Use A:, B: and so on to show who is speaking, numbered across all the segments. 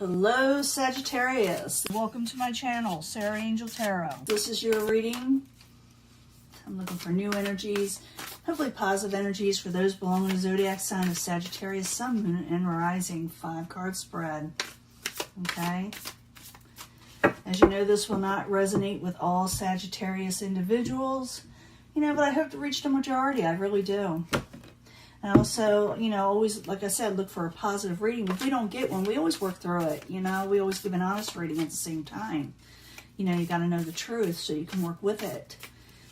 A: Hello, Sagittarius. Welcome to my channel, Sarah Angel Tarot. This is your reading. I'm looking for new energies, hopefully positive energies for those belonging to the zodiac sign of Sagittarius, Sun, Moon, and Rising. 5-card spread. Okay. As you know, this will not resonate with all Sagittarius individuals, but I hope to reach the majority. I really do. And also, always, like I said, look for a positive reading. If we don't get one, we always work through it. We always give an honest reading at the same time. You got to know the truth so you can work with it.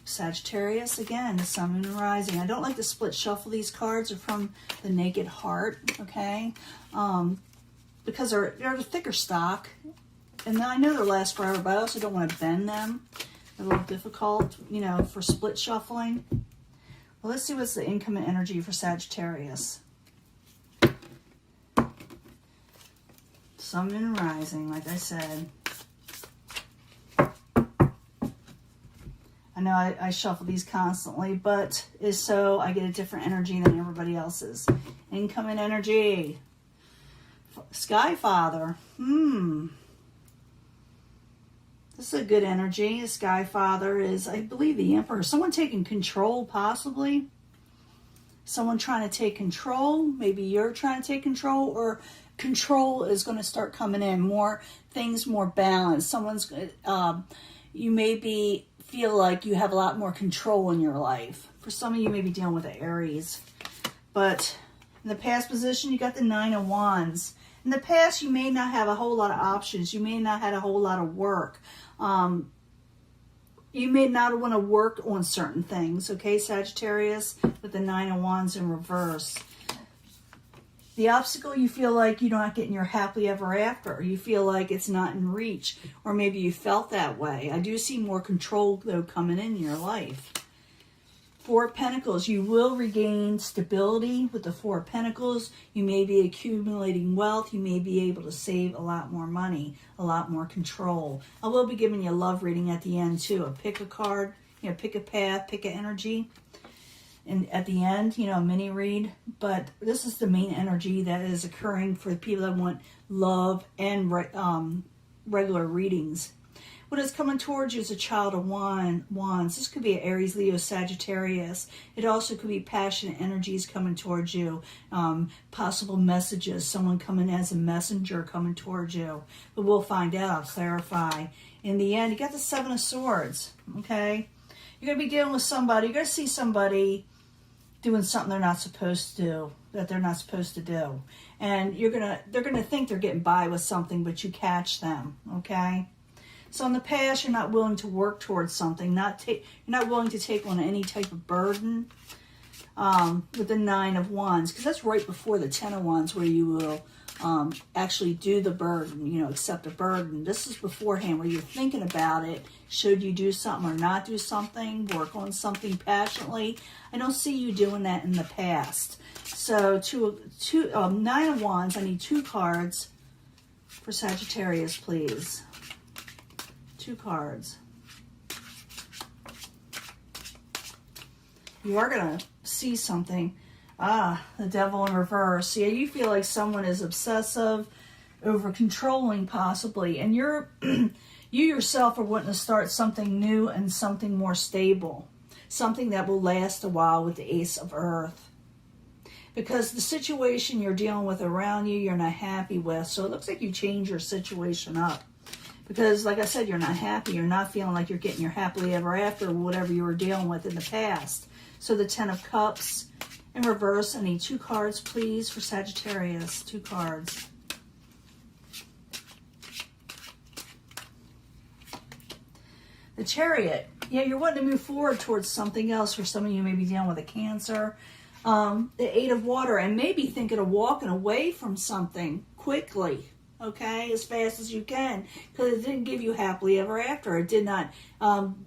A: Sagittarius, again, the Sun, Moon, and Rising. I don't like to split shuffle these cards. They're from the Naked Heart, okay? Because they're the thicker stock. And I know they'll last forever, but I also don't want to bend them. They're a little difficult, for split shuffling. Well, let's see what's the incoming energy for Sagittarius. Sun, Moon, and Rising, like I said. I know I shuffle these constantly, but is so I get a different energy than everybody else's. Incoming energy. Sky Father. This is a good energy. The Sky Father is, I believe, the Emperor. Someone taking control, possibly. Someone trying to take control. Maybe you're trying to take control, or control is going to start coming in. More things, more balance. Someone's, you maybe feel like you have a lot more control in your life. For some of you, may be dealing with the Aries. But in the past position, you got the 9 of Wands. In the past, you may not have a whole lot of options. You may not have a whole lot of work. You may not want to work on certain things, okay, Sagittarius, with the 9 of Wands in reverse. The obstacle, you feel like you're not getting your happily ever after, or you feel like it's not in reach, or maybe you felt that way. I do see more control, though, coming in your life. 4 of Pentacles, you will regain stability with the 4 of Pentacles. You may be accumulating wealth. You may be able to save a lot more money, a lot more control. I will be giving you a love reading at the end, too. Pick a card, pick a path, pick an energy. And at the end, a mini read. But this is the main energy that is occurring for the people that want love and regular readings. What is coming towards you is a Child of Wands. This could be an Aries, Leo, Sagittarius. It also could be passionate energies coming towards you. Possible messages, someone coming as a messenger coming towards you. But we'll find out, I'll clarify. In the end, you got the 7 of Swords, okay? You're going to be dealing with somebody. You're going to see somebody doing something they're not supposed to do, that they're not supposed to do. And they're going to think they're getting by with something, but you catch them, okay? So in the past, you're not willing to work towards something. You're not willing to take on any type of burden with the 9 of Wands. Because that's right before the 10 of Wands, where you will actually do the burden, accept a burden. This is beforehand, where you're thinking about it. Should you do something or not do something? Work on something passionately? I don't see you doing that in the past. So 9 of Wands, I need 2 cards for Sagittarius, please. 2 cards. You are going to see something. The Devil in reverse. Yeah, you feel like someone is obsessive, over controlling possibly. And you yourself are wanting to start something new and something more stable. Something that will last a while with the Ace of Earth. Because the situation you're dealing with around you, you're not happy with. So it looks like you change your situation up. Because, like I said, you're not happy. You're not feeling like you're getting your happily ever after, or whatever you were dealing with in the past. So the 10 of Cups in reverse. I need 2 cards, please, for Sagittarius. 2 cards. The Chariot. Yeah, you're wanting to move forward towards something else. For some of you, maybe dealing with a Cancer. The 8 of Water. And maybe thinking of walking away from something quickly. Okay, as fast as you can, because it didn't give you happily ever after. It did not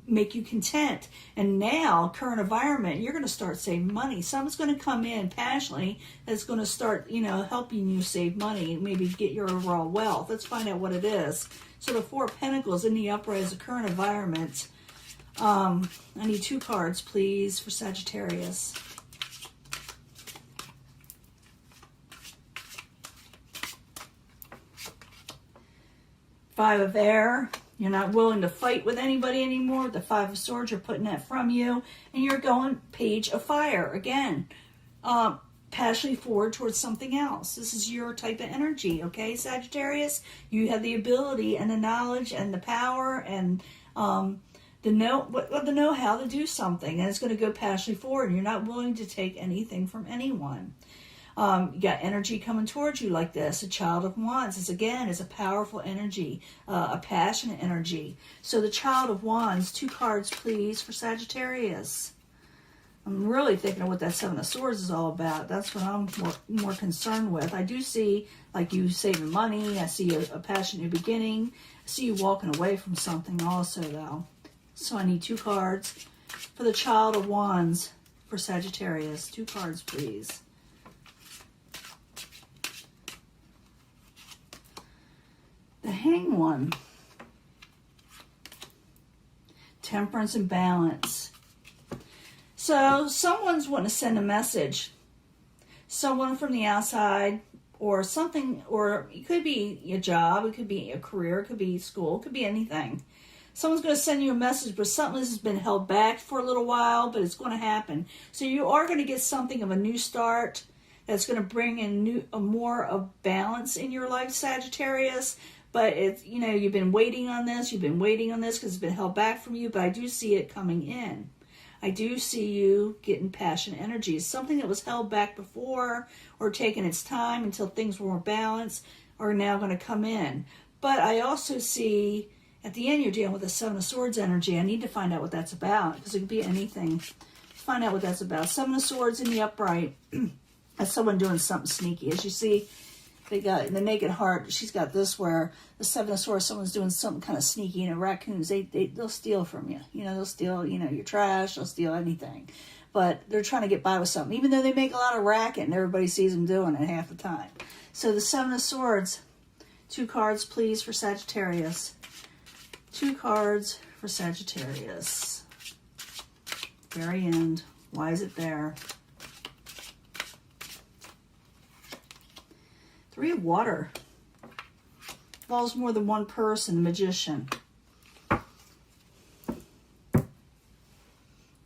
A: make you content. And now, current environment, you're going to start saving money. Someone's going to come in passionately that's going to start, helping you save money, maybe get your overall wealth. Let's find out what it is. So the 4 of Pentacles in the upright is a current environment. I need 2 cards, please, for Sagittarius. Five of Air. You're not willing to fight with anybody anymore. The Five of Swords, you're putting that from you. And you're going Page of Fire. Again, passionately forward towards something else. This is your type of energy, okay, Sagittarius? You have the ability and the knowledge and the power and the know-how to do something. And it's going to go passionately forward. You're not willing to take anything from anyone. You got energy coming towards you like this. A Child of Wands is, again, is a powerful energy, a passionate energy. So the Child of Wands, 2 cards, please, for Sagittarius. I'm really thinking of what that Seven of Swords is all about. That's what I'm more concerned with. I do see, like, you saving money. I see a passionate new beginning. I see you walking away from something also, though. So I need 2 cards for the Child of Wands for Sagittarius. 2 cards, please. The Hanged One. Temperance and balance. So someone's wanting to send a message. Someone from the outside or something, or it could be a job, it could be a career, it could be school, it could be anything. Someone's going to send you a message, but something has been held back for a little while, but it's going to happen. So you are going to get something of a new start that's going to bring in more of balance in your life, Sagittarius. But it's, you know, you've been waiting on this because it's been held back from you, but I do see it coming in. I do see you getting passion energy. Something that was held back before or taking its time until things were more balanced are now going to come in. But I also see at the end you're dealing with the Seven of Swords energy. I need to find out what that's about because it could be anything. Find out what that's about. Seven of Swords in the upright. That's someone doing something sneaky. As you see, they got in the Naked Heart, she's got this where the Seven of Swords, someone's doing something kind of sneaky. You know, raccoons, they'll steal from you. You know, they'll steal, you know, your trash, they'll steal anything. But they're trying to get by with something, even though they make a lot of racket and everybody sees them doing it half the time. So the Seven of Swords, 2 cards, please, for Sagittarius. 2 cards for Sagittarius. Very end. Why is it there? 3 of Water. Involves more than one person, the Magician.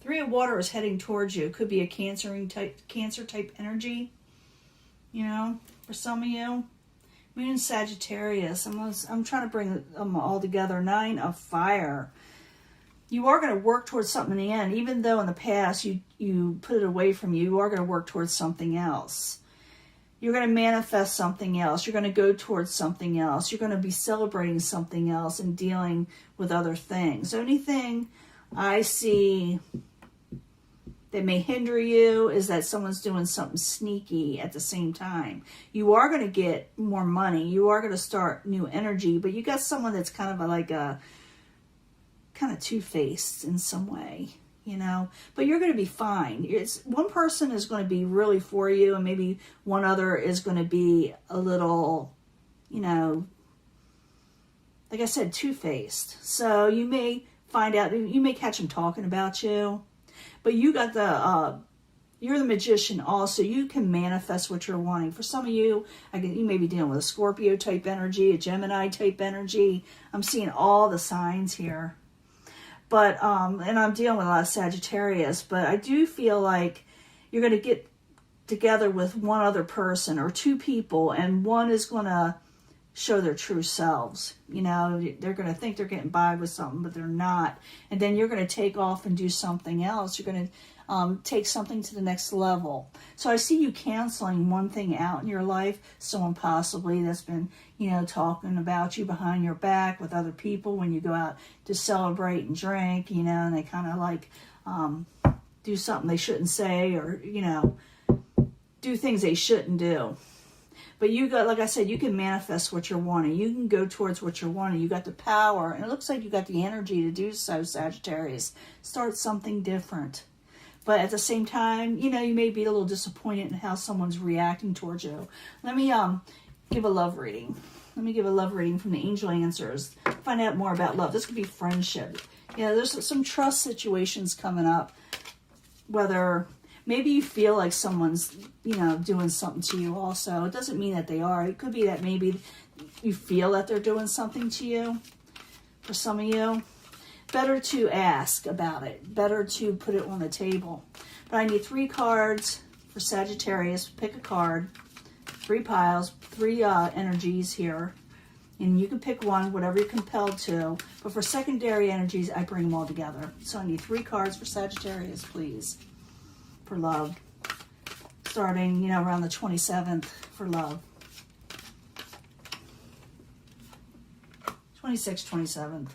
A: 3 of Water is heading towards you. It could be a cancer type energy, you know, for some of you. Moon and Sagittarius. I'm trying to bring them all together. 9 of Fire. You are going to work towards something in the end. Even though in the past you put it away from you, you are going to work towards something else. You're going to manifest something else. You're going to go towards something else. You're going to be celebrating something else and dealing with other things. The only thing I see that may hinder you is that someone's doing something sneaky at the same time. You are going to get more money. You are going to start new energy, but you got someone that's kind of like a kind of two-faced in some way, you know, but you're going to be fine. One person is going to be really for you, and maybe one other is going to be a little, you know, like I said, two-faced. So you may find out, you may catch them talking about you, but you got you're the Magician also. You can manifest what you're wanting. For some of you, you may be dealing with a Scorpio type energy, a Gemini type energy. I'm seeing all the signs here. But, and I'm dealing with a lot of Sagittarius, but I do feel like you're going to get together with one other person or 2 people, and one is going to show their true selves. You know, they're going to think they're getting by with something, but they're not. And then you're going to take off and do something else. You're going to take something to the next level. So I see you canceling one thing out in your life, someone possibly that's been, you know, talking about you behind your back with other people when you go out to celebrate and drink, you know, and they kind of like do something they shouldn't say, or, you know, do things they shouldn't do. But you got, like I said, you can manifest what you're wanting. You can go towards what you're wanting. You got the power, and it looks like you got the energy to do so, Sagittarius. Start something different. But at the same time, you know, you may be a little disappointed in how someone's reacting towards you. Let me give a love reading. Let me give a love reading from the angel answers. Find out more about love. This could be friendship. Yeah, there's some trust situations coming up. Whether maybe you feel like someone's, you know, doing something to you also. It doesn't mean that they are. It could be that maybe you feel that they're doing something to you. For some of you, better to ask about it. Better to put it on the table. But I need 3 cards for Sagittarius. Pick a card. 3 piles, 3 energies here. And you can pick one, whatever you're compelled to. But for secondary energies, I bring them all together. So I need 3 cards for Sagittarius, please. For love. Starting, you know, around the 27th for love. 26th, 27th.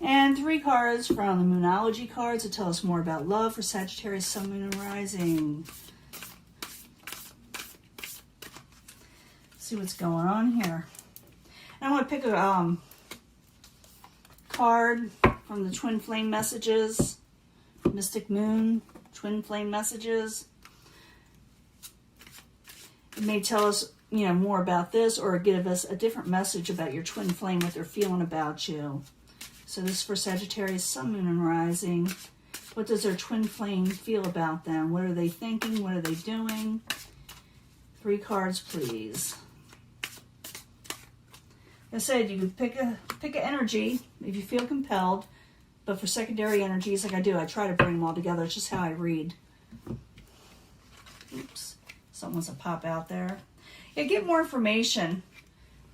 A: And 3 cards from the Moonology cards to tell us more about love for Sagittarius, Sun, Moon, and Rising. See what's going on here. And I want to pick a card from the Twin Flame Messages. Mystic Moon, Twin Flame Messages. It may tell us, you know, more about this or give us a different message about your twin flame, what they're feeling about you. So this is for Sagittarius, Sun, Moon, and Rising. What does their twin flame feel about them? What are they thinking? What are they doing? 3 cards, please. Like I said, you could pick an energy if you feel compelled. But for secondary energies, like I do, I try to bring them all together. It's just how I read. Oops. Something wants to pop out there. Yeah, get more information.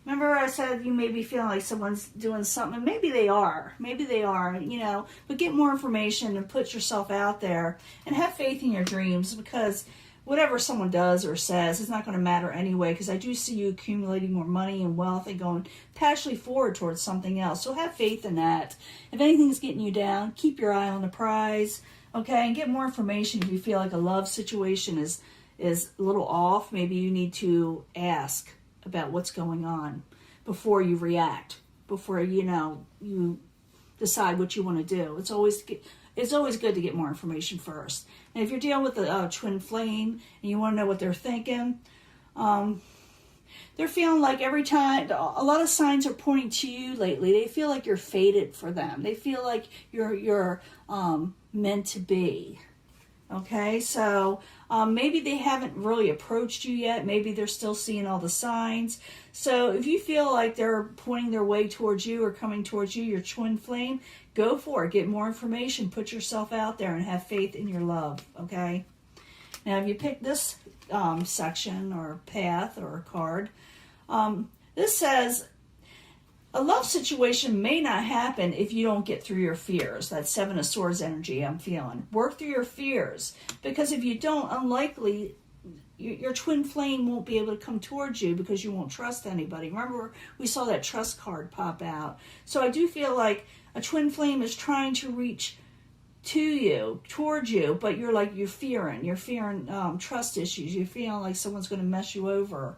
A: Remember I said you may be feeling like someone's doing something. Maybe they are. Maybe they are, you know. But get more information and put yourself out there. And have faith in your dreams, because whatever someone does or says, it's not going to matter anyway, because I do see you accumulating more money and wealth and going passionately forward towards something else. So have faith in that. If anything's getting you down, keep your eye on the prize, okay? And get more information if you feel like a love situation is a little off. Maybe you need to ask about what's going on before you react, before, you know, you decide what you want to do. It's always good to get more information first. And if you're dealing with a twin flame and you want to know what they're thinking, they're feeling like every time, a lot of signs are pointing to you lately. They feel like you're fated for them. They feel like you're meant to be. Okay, so maybe they haven't really approached you yet. Maybe they're still seeing all the signs. So if you feel like they're pointing their way towards you or coming towards you, your twin flame, go for it. Get more information. Put yourself out there and have faith in your love, okay? Now, if you pick this section or path or card, this says, a love situation may not happen if you don't get through your fears. That 7 of Swords energy I'm feeling. Work through your fears. Because if you don't, unlikely, your twin flame won't be able to come towards you because you won't trust anybody. Remember, we saw that trust card pop out. So I do feel like a twin flame is trying to reach to you, towards you, but you're fearing. You're fearing trust issues. You're feeling like someone's going to mess you over.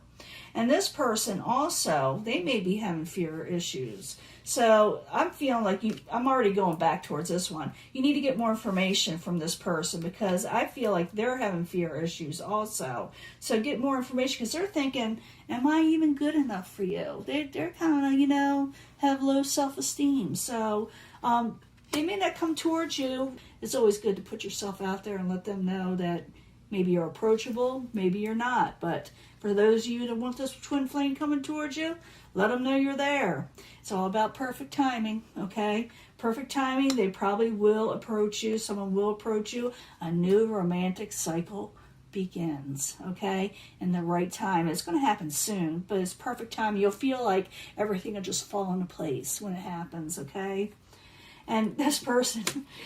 A: And this person also, they may be having fear issues. So I'm feeling like I'm already going back towards this one. You need to get more information from this person because I feel like they're having fear issues also. So get more information because they're thinking, am I even good enough for you? They're kind of, have low self-esteem. So they may not come towards you. It's always good to put yourself out there and let them know that maybe you're approachable, maybe you're not. But for those of you that want this twin flame coming towards you, let them know you're there. It's all about perfect timing, okay? Perfect timing, they probably will approach you. Someone will approach you. A new romantic cycle begins, okay? In the right time. It's going to happen soon, but it's perfect time. You'll feel like everything will just fall into place when it happens, okay? And this person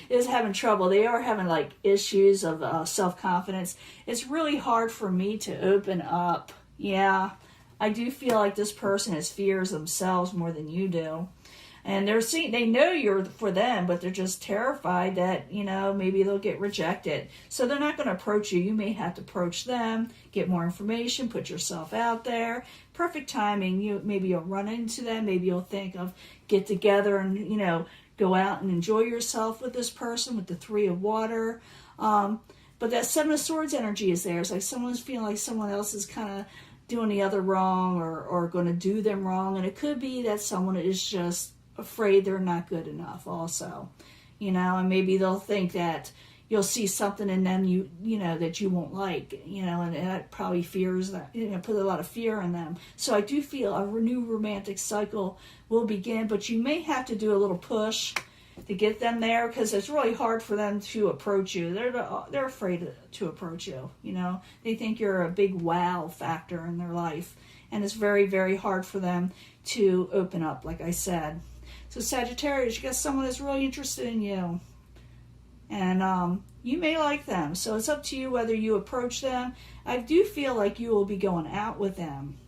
A: is having trouble. They are having like issues of self-confidence. It's really hard for me to open up. Yeah, I do feel like this person has fears themselves more than you do. And they know you're for them, but they're just terrified that, maybe they'll get rejected. So they're not going to approach you. You may have to approach them, get more information, put yourself out there. Perfect timing. Maybe you'll run into them. Maybe you'll think of get together and, go out and enjoy yourself with this person with the 3 of Water. But that 7 of Swords energy is there. It's like someone's feeling like someone else is kind of doing the other wrong or going to do them wrong. And it could be that someone is just afraid they're not good enough also. And maybe they'll think that, you'll see something in them you know that you won't like, you know, and that probably fears that, you know, put a lot of fear in them. So I do feel a new romantic cycle will begin, but you may have to do a little push to get them there, because it's really hard for them to approach you. They're afraid to approach you, you know. They think you're a big wow factor in their life, and it's very, very hard for them to open up, like I said. So Sagittarius, you got someone that's really interested in you, and you may like them. So it's up to you whether you approach them. I do feel like you will be going out with them,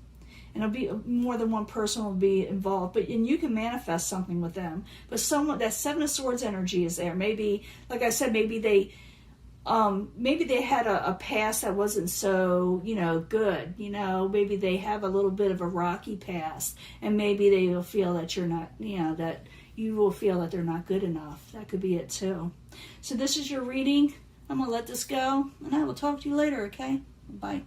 A: and it'll be more than one person will be involved, and you can manifest something with them. But someone, that Seven of Swords energy is there. Maybe, like I said, maybe they had a past that wasn't so, you know, good. You know, maybe they have a little bit of a rocky past, and maybe they will feel that you're not, you know, that you will feel that they're not good enough. That could be it too. So this is your reading. I'm going to let this go, and I will talk to you later, okay? Bye.